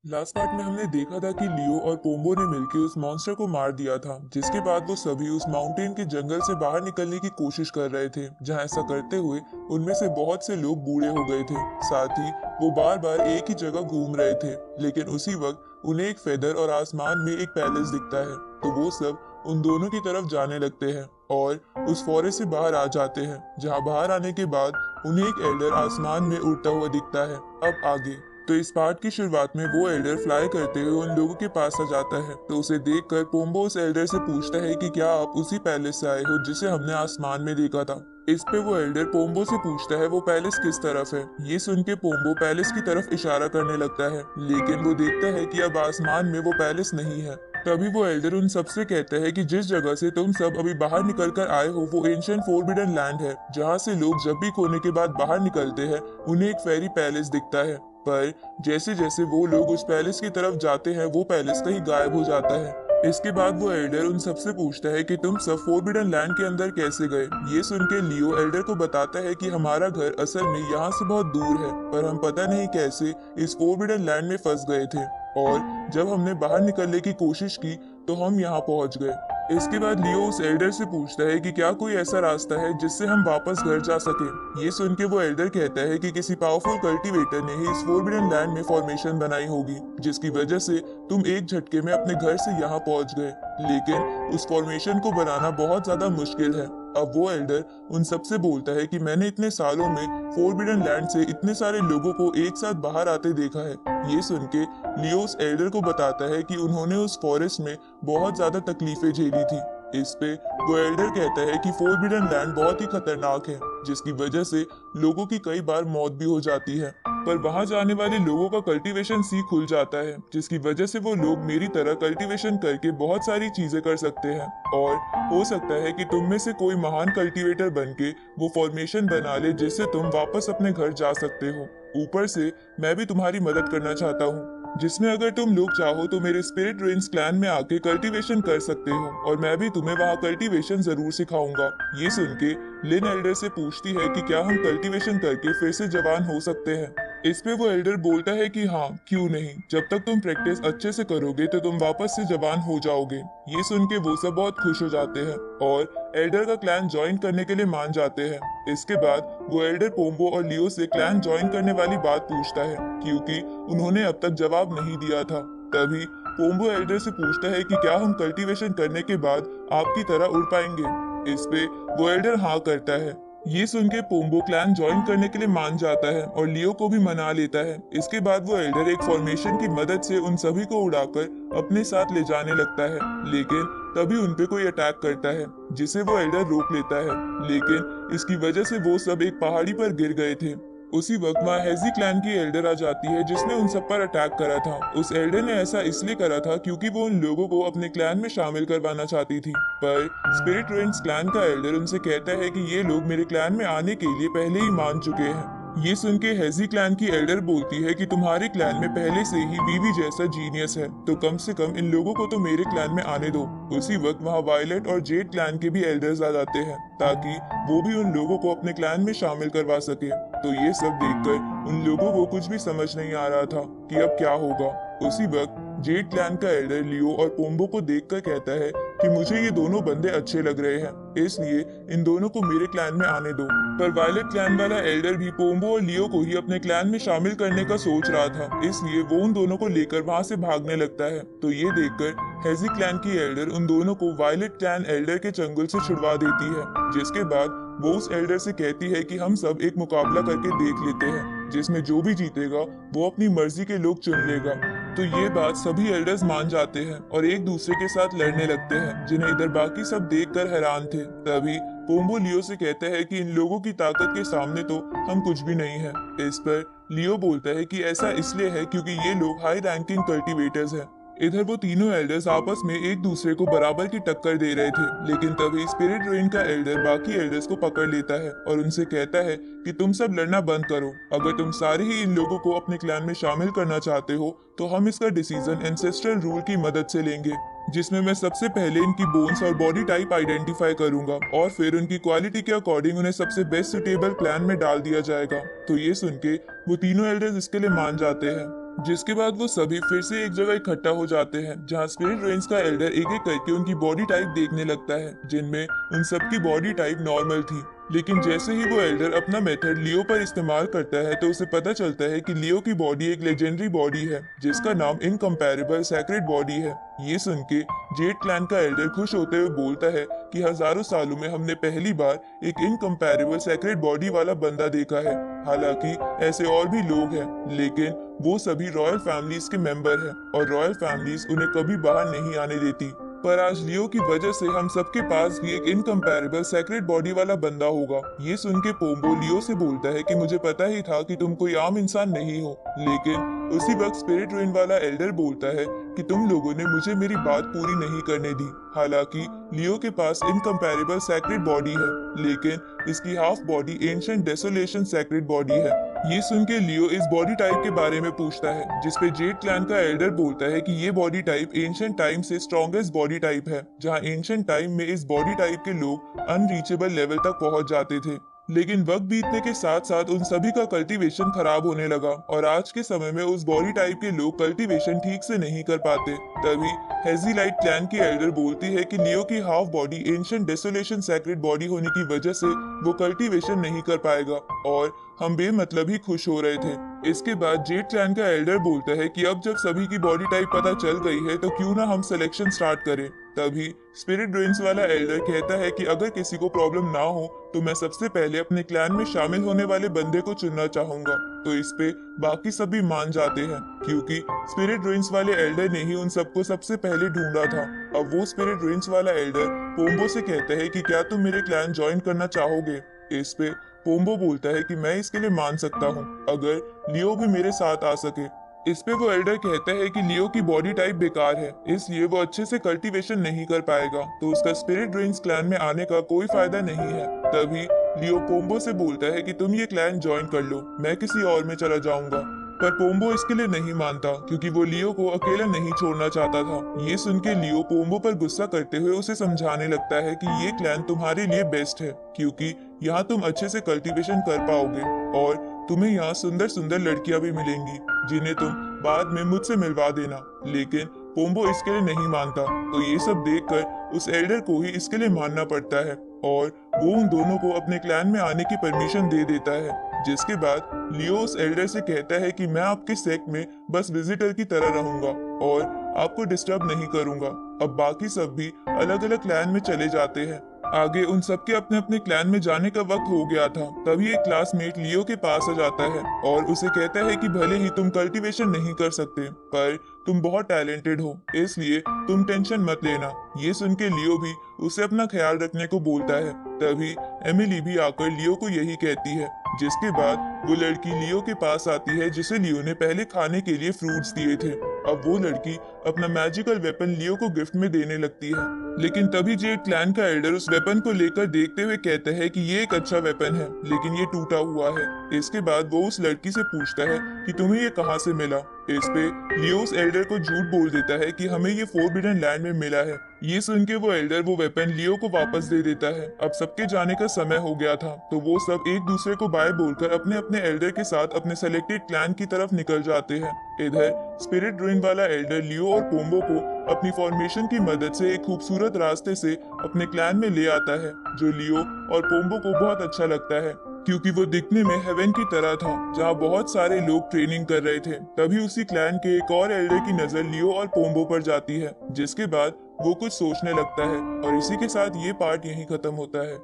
Last part में हमने देखा था कि लियो और पोम्बो ने मिलकर उस मॉन्स्टर को मार दिया था, जिसके बाद वो सभी उस माउंटेन के जंगल से बाहर निकलने की कोशिश कर रहे थे, जहां ऐसा करते हुए उनमें से बहुत से लोग बूढ़े हो गए थे। साथ ही वो बार बार एक ही जगह घूम रहे थे, लेकिन उसी वक्त उन्हें एक फेदर और आसमान में एक पैलेस दिखता है। तो वो सब उन दोनों की तरफ जाने लगते हैं और उस फॉरेस्ट से बाहर आ जाते हैं, जहां बाहर आने के बाद उन्हें एक एल्डर आसमान में उड़ता हुआ दिखता है। अब आगे तो इस पार्ट की शुरुआत में वो एल्डर फ्लाई करते हुए उन लोगों के पास आ जाता है। तो उसे देखकर पोम्बो उस एल्डर से पूछता है कि क्या आप उसी पैलेस से आए हो जिसे हमने आसमान में देखा था। इस पे वो एल्डर पोम्बो से पूछता है वो पैलेस किस तरफ है। ये सुन के पोम्बो पैलेस की तरफ इशारा करने लगता है, लेकिन वो देखता है कि अब आसमान में वो पैलेस नहीं है। तभी वो एल्डर उन सबसे कहता है कि जिस जगह से तुम सब अभी बाहर निकल कर आए हो वो एंशिएंट फोरबिडन लैंड है, जहाँ से लोग जब भी खोने के बाद बाहर निकलते हैं उन्हें एक फेरी पैलेस दिखता है। पर जैसे जैसे वो लोग उस पैलेस की तरफ जाते हैं वो पैलेस कहीं गायब हो जाता है। इसके बाद वो एल्डर उन सबसे पूछता है कि तुम सब फोरबिडन लैंड के अंदर कैसे गए। ये सुन के लियो एल्डर को बताता है कि हमारा घर असल में यहाँ से बहुत दूर है, पर हम पता नहीं कैसे इस फोरबिडन लैंड में फंस गए थे और जब हमने बाहर निकलने की कोशिश की तो हम यहाँ पहुंच गए। इसके बाद लियो उस एल्डर से पूछता है कि क्या कोई ऐसा रास्ता है जिससे हम वापस घर जा सके। ये सुन के वो एल्डर कहता है कि किसी पावरफुल कल्टीवेटर ने ही इस फोरबिडन लैंड में फॉर्मेशन बनाई होगी, जिसकी वजह से तुम एक झटके में अपने घर से यहाँ पहुंच गए, लेकिन उस फॉर्मेशन को बनाना बहुत ज्यादा मुश्किल है। अब वो एल्डर उन सबसे बोलता है कि मैंने इतने सालों में फोरबिडन लैंड से इतने सारे लोगों को एक साथ बाहर आते देखा है। ये सुन के लियो उस एल्डर को बताता है कि उन्होंने उस फॉरेस्ट में बहुत ज्यादा तकलीफें झेली थी। इस पे वो एल्डर कहता है कि फोरबिडन लैंड बहुत ही खतरनाक है, जिसकी वजह से लोगों की कई बार मौत भी हो जाती है, पर वहां जाने वाले लोगों का कल्टीवेशन सी खुल जाता है, जिसकी वजह से वो लोग मेरी तरह कल्टीवेशन करके बहुत सारी चीजें कर सकते हैं और हो सकता है कि तुम में से कोई महान कल्टीवेटर बनके वो फॉर्मेशन बना ले जिससे तुम वापस अपने घर जा सकते हो। ऊपर से मैं भी तुम्हारी मदद करना चाहता हूँ, जिसमें अगर तुम लोग चाहो तो मेरे स्पिरिट रेंज क्लैन में आके कल्टीवेशन कर सकते हो और मैं भी तुम्हें वहाँ कल्टीवेशन जरूर सिखाऊंगा। ये सुन के लिन एल्डर से पूछती है कि क्या हम कल्टीवेशन करके फिर से जवान हो सकते हैं। इस पे वो एल्डर बोलता है कि हाँ, क्यों नहीं, जब तक तुम प्रैक्टिस अच्छे से करोगे तो तुम वापस से जवान हो जाओगे। ये सुन के वो सब बहुत खुश हो जाते हैं और एल्डर का क्लैन ज्वाइन करने के लिए मान जाते हैं। इसके बाद वो एल्डर पोम्बो और लियो से क्लैन ज्वाइन करने वाली बात पूछता है, क्योंकि उन्होंने अब तक जवाब नहीं दिया था। तभी पोम्बो एल्डर से पूछता है कि क्या हम कल्टीवेशन करने के बाद आपकी तरह उड़ पाएंगे। इस पे वो एल्डर हाँ करता है। ये सुन के पोम्बो क्लैन ज्वाइन करने के लिए मान जाता है और लियो को भी मना लेता है। इसके बाद वो एल्डर एक फॉर्मेशन की मदद से उन सभी को उड़ाकर अपने साथ ले जाने लगता है, लेकिन तभी उन पे कोई अटैक करता है जिसे वो एल्डर रोक लेता है, लेकिन इसकी वजह से वो सब एक पहाड़ी पर गिर गए थे। उसी वक्त वहाँ हेजी क्लैन की एल्डर आ जाती है जिसने उन सब पर अटैक करा था। उस एल्डर ने ऐसा इसलिए करा था क्योंकि वो उन लोगों को अपने क्लैन में शामिल करवाना चाहती थी, पर स्पिरिट रेंज क्लैन का एल्डर उनसे कहता है कि ये लोग मेरे क्लैन में आने के लिए पहले ही मान चुके हैं। ये सुन के हेजी क्लैन की एल्डर बोलती है कि तुम्हारे क्लैन में पहले से ही बीवी जैसा जीनियस है, तो कम से कम इन लोगों को तो मेरे क्लैन में आने दो। उसी वक्त वहाँ वायलेट और जेड क्लैन के भी एल्डर्स आ जाते हैं ताकि वो भी उन लोगों को अपने क्लैन में शामिल करवा सके। तो ये सब देखकर उन लोगों को कुछ भी समझ नहीं आ रहा था कि अब क्या होगा। उसी वक्त जेड क्लैन का एल्डर लियो और पोम्बो को देखकर कहता है कि मुझे ये दोनों बंदे अच्छे लग रहे हैं, इसलिए इन दोनों को मेरे क्लैन में आने दो। पर वायलेट क्लैन वाला एल्डर भी पोम्बो और लियो को ही अपने क्लैन में शामिल करने का सोच रहा था, इसलिए वो उन दोनों को लेकर वहाँ से भागने लगता है। तो ये देखकर हेजी क्लैन की एल्डर उन दोनों को वायलेट क्लैन एल्डर के चंगुल से छुड़वा देती है, जिसके बाद वो उस एल्डर से कहती है कि हम सब एक मुकाबला करके देख लेते हैं, जिसमें जो भी जीतेगा वो अपनी मर्जी के लोग चुन लेगा। तो ये बात सभी एल्डर्स मान जाते हैं और एक दूसरे के साथ लड़ने लगते हैं, जिन्हें इधर बाकी सब देखकर हैरान थे। तभी पोम्बो लियो से कहता है कि इन लोगों की ताकत के सामने तो हम कुछ भी नहीं है। इस पर लियो बोलता है कि ऐसा इसलिए है क्योंकि ये लोग हाई रैंकिंग कल्टीवेटर्स हैं। इधर वो तीनों एल्डर्स आपस में एक दूसरे को बराबर की टक्कर दे रहे थे, लेकिन तभी स्पिरिट रेन का एल्डर बाकी एल्डर्स को पकड़ लेता है और उनसे कहता है कि तुम सब लड़ना बंद करो। अगर तुम सारे ही इन लोगों को अपने क्लैन में शामिल करना चाहते हो तो हम इसका डिसीजन एंसेस्ट्रल रूल की मदद से लेंगे, जिसमें मैं सबसे पहले इनकी बोन्स और बॉडी टाइप आइडेंटिफाई करूंगा और फिर उनकी क्वालिटी के अकॉर्डिंग उन्हें सबसे बेस्ट सुटेबल क्लैन में डाल दिया जाएगा। तो ये सुन के वो तीनों एल्डर्स इसके लिए मान जाते हैं। जिसके बाद वो सभी फिर से एक जगह इकट्ठा हो जाते हैं, जहाँ स्पिरिट रेंज का एल्डर एक एक करके उनकी बॉडी टाइप देखने लगता है, जिनमें उन सबकी बॉडी टाइप नॉर्मल थी। लेकिन जैसे ही वो एल्डर अपना मेथड लियो पर इस्तेमाल करता है तो उसे पता चलता है कि लियो की बॉडी एक लेजेंडरी बॉडी है, जिसका नाम इनकम्पैरेबल सैक्रेड बॉडी है। ये सुन के जेड क्लैन का एल्डर खुश होते हुए बोलता है कि हजारों सालों में हमने पहली बार एक इनकम्पैरेबल सैक्रेड बॉडी वाला बंदा देखा है। हालांकि ऐसे और भी लोग हैं, लेकिन वो सभी रॉयल फैमिलीज के मेंबर हैं और रॉयल फैमिलीज उन्हें कभी बाहर नहीं आने देती। पर आज लियो की वजह से हम सबके पास भी एक इनकम्पैरेबल सैक्रेड बॉडी वाला बंदा होगा। ये सुन के पोम्बो लियो से बोलता है कि मुझे पता ही था कि तुम कोई आम इंसान नहीं हो। लेकिन उसी वक्त स्पिरिट रेन वाला एल्डर बोलता है कि तुम लोगों ने मुझे मेरी बात पूरी नहीं करने दी। हालांकि लियो के पास इनकम्पैरेबल सैक्रेड बॉडी है, लेकिन इसकी half body ancient desolation sacred body है। ये सुन के लियो इस बॉडी टाइप के बारे में पूछता है, जिसपे जेड क्लैन का एल्डर बोलता है कि ये बॉडी टाइप एंशिएंट टाइम से स्ट्रॉन्गेस्ट बॉडी टाइप है, जहां एंशिएंट टाइम में इस बॉडी टाइप के लोग अनरीचेबल लेवल तक पहुंच जाते थे। लेकिन वक्त बीतने के साथ साथ उन सभी का कल्टीवेशन खराब होने लगा और आज के समय में उस बॉडी टाइप के लोग कल्टीवेशन ठीक से नहीं कर पाते। तभी हेजीलाइट क्लैन की एल्डर बोलती है कि लियो की half body ancient desolation sacred body होने की वजह से वो कल्टीवेशन नहीं कर पाएगा और हम बेमतलब ही खुश हो रहे थे। इसके बाद जेड क्लैन का एल्डर बोलता है कि अब जब सभी की बॉडी टाइप पता चल गई है तो क्यों ना हम सिलेक्शन स्टार्ट करें। तभी स्पिरिट ड्रेन्स वाला एल्डर कहता है कि अगर किसी को प्रॉब्लम ना हो तो मैं सबसे पहले अपने क्लैन में शामिल होने वाले बंदे को चुनना चाहूंगा। तो इस पे बाकी सभी मान जाते हैं, क्योंकि स्पिरिट ड्रेन्स वाले एल्डर ने ही उन सबको सबसे पहले ढूंढा था। अब वो स्पिरिट ड्रेन्स वाला एल्डर पोम्बो से कहता है कि क्या तुम मेरे क्लैन ज्वाइन करना चाहोगे। इस पे पोम्बो बोलता है कि मैं इसके लिए मान सकता हूँ अगर लियो भी मेरे साथ आ सके। इस पे वो एल्डर कहता है कि लियो की बॉडी टाइप बेकार है, इसलिए वो अच्छे से कल्टीवेशन नहीं कर पाएगा, तो उसका स्पिरिट ड्रेन्स क्लैन में आने का कोई फायदा नहीं है। तभी लियो पोम्बो से बोलता है कि तुम ये क्लैन ज्वाइन कर लो, मैं किसी और में चला जाऊंगा। पर पोम्बो इसके लिए नहीं मानता, क्योंकि वो लियो को अकेला नहीं छोड़ना चाहता था। ये सुन के लियो पोम्बो पर गुस्सा करते हुए उसे समझाने लगता है कि ये क्लैन तुम्हारे लिए बेस्ट है, क्योंकि यहाँ तुम अच्छे से कल्टीवेशन कर पाओगे और तुम्हें यहाँ सुंदर सुंदर लड़कियां भी मिलेंगी, जिन्हें तुम बाद में मुझसे मिलवा देना। लेकिन पोम्बो इसके लिए नहीं मानता, तो ये सब देखकर उस एल्डर को ही इसके लिए मानना पड़ता है और वो उन दोनों को अपने क्लैन में आने की परमिशन दे देता है। जिसके बाद लियो उस एल्डर से कहता है कि मैं आपके सेक्ट में बस विजिटर की तरह रहूंगा और आपको डिस्टर्ब नहीं करूंगा। अब बाकी सब भी अलग अलग क्लैन में चले जाते हैं। आगे उन सबके अपने अपने क्लैन में जाने का वक्त हो गया था। तभी एक क्लासमेट लियो के पास आ जाता है और उसे कहता है कि भले ही तुम कल्टीवेशन नहीं कर सकते, पर तुम बहुत टैलेंटेड हो, इसलिए तुम टेंशन मत लेना। ये सुन के लियो भी उसे अपना ख्याल रखने को बोलता है। तभी एमिली भी आकर लियो को यही कहती है, जिसके बाद वो लड़की लियो के पास आती है जिसे लियो ने पहले खाने के लिए फ्रूट्स दिए थे। अब वो लड़की अपना मैजिकल वेपन लियो को गिफ्ट में देने लगती है, लेकिन तभी जेड क्लैन का एल्डर उस वेपन को लेकर देखते हुए कहता है कि ये एक अच्छा वेपन है, लेकिन ये टूटा हुआ है। इसके बाद वो उस लड़की से पूछता है कि तुम्हें ये कहाँ से मिला। इस पे लियो उस एल्डर को झूठ बोल देता है कि हमें ये फोरबिडन लैंड में मिला है। ये सुन के वो एल्डर वो वेपन लियो को वापस दे देता है। अब सबके जाने का समय हो गया था, तो वो सब एक दूसरे को बाय बोलकर अपने अपने एल्डर के साथ अपने सेलेक्टेड क्लैन की तरफ निकल जाते हैं। इधर स्पिरिट ड्रेन वाला एल्डर लियो और पोम्बो को अपनी फॉर्मेशन की मदद से एक खूबसूरत रास्ते से अपने क्लैन में ले आता है, जो लियो और पोम्बो को बहुत अच्छा लगता है, क्योंकि वो दिखने में हेवन की तरह था, जहाँ बहुत सारे लोग ट्रेनिंग कर रहे थे। तभी उसी क्लैन के एक और एल्डर की नजर लियो और पोम्बो पर जाती है, जिसके बाद वो कुछ सोचने लगता है और इसी के साथ ये पार्ट यहीं खत्म होता है।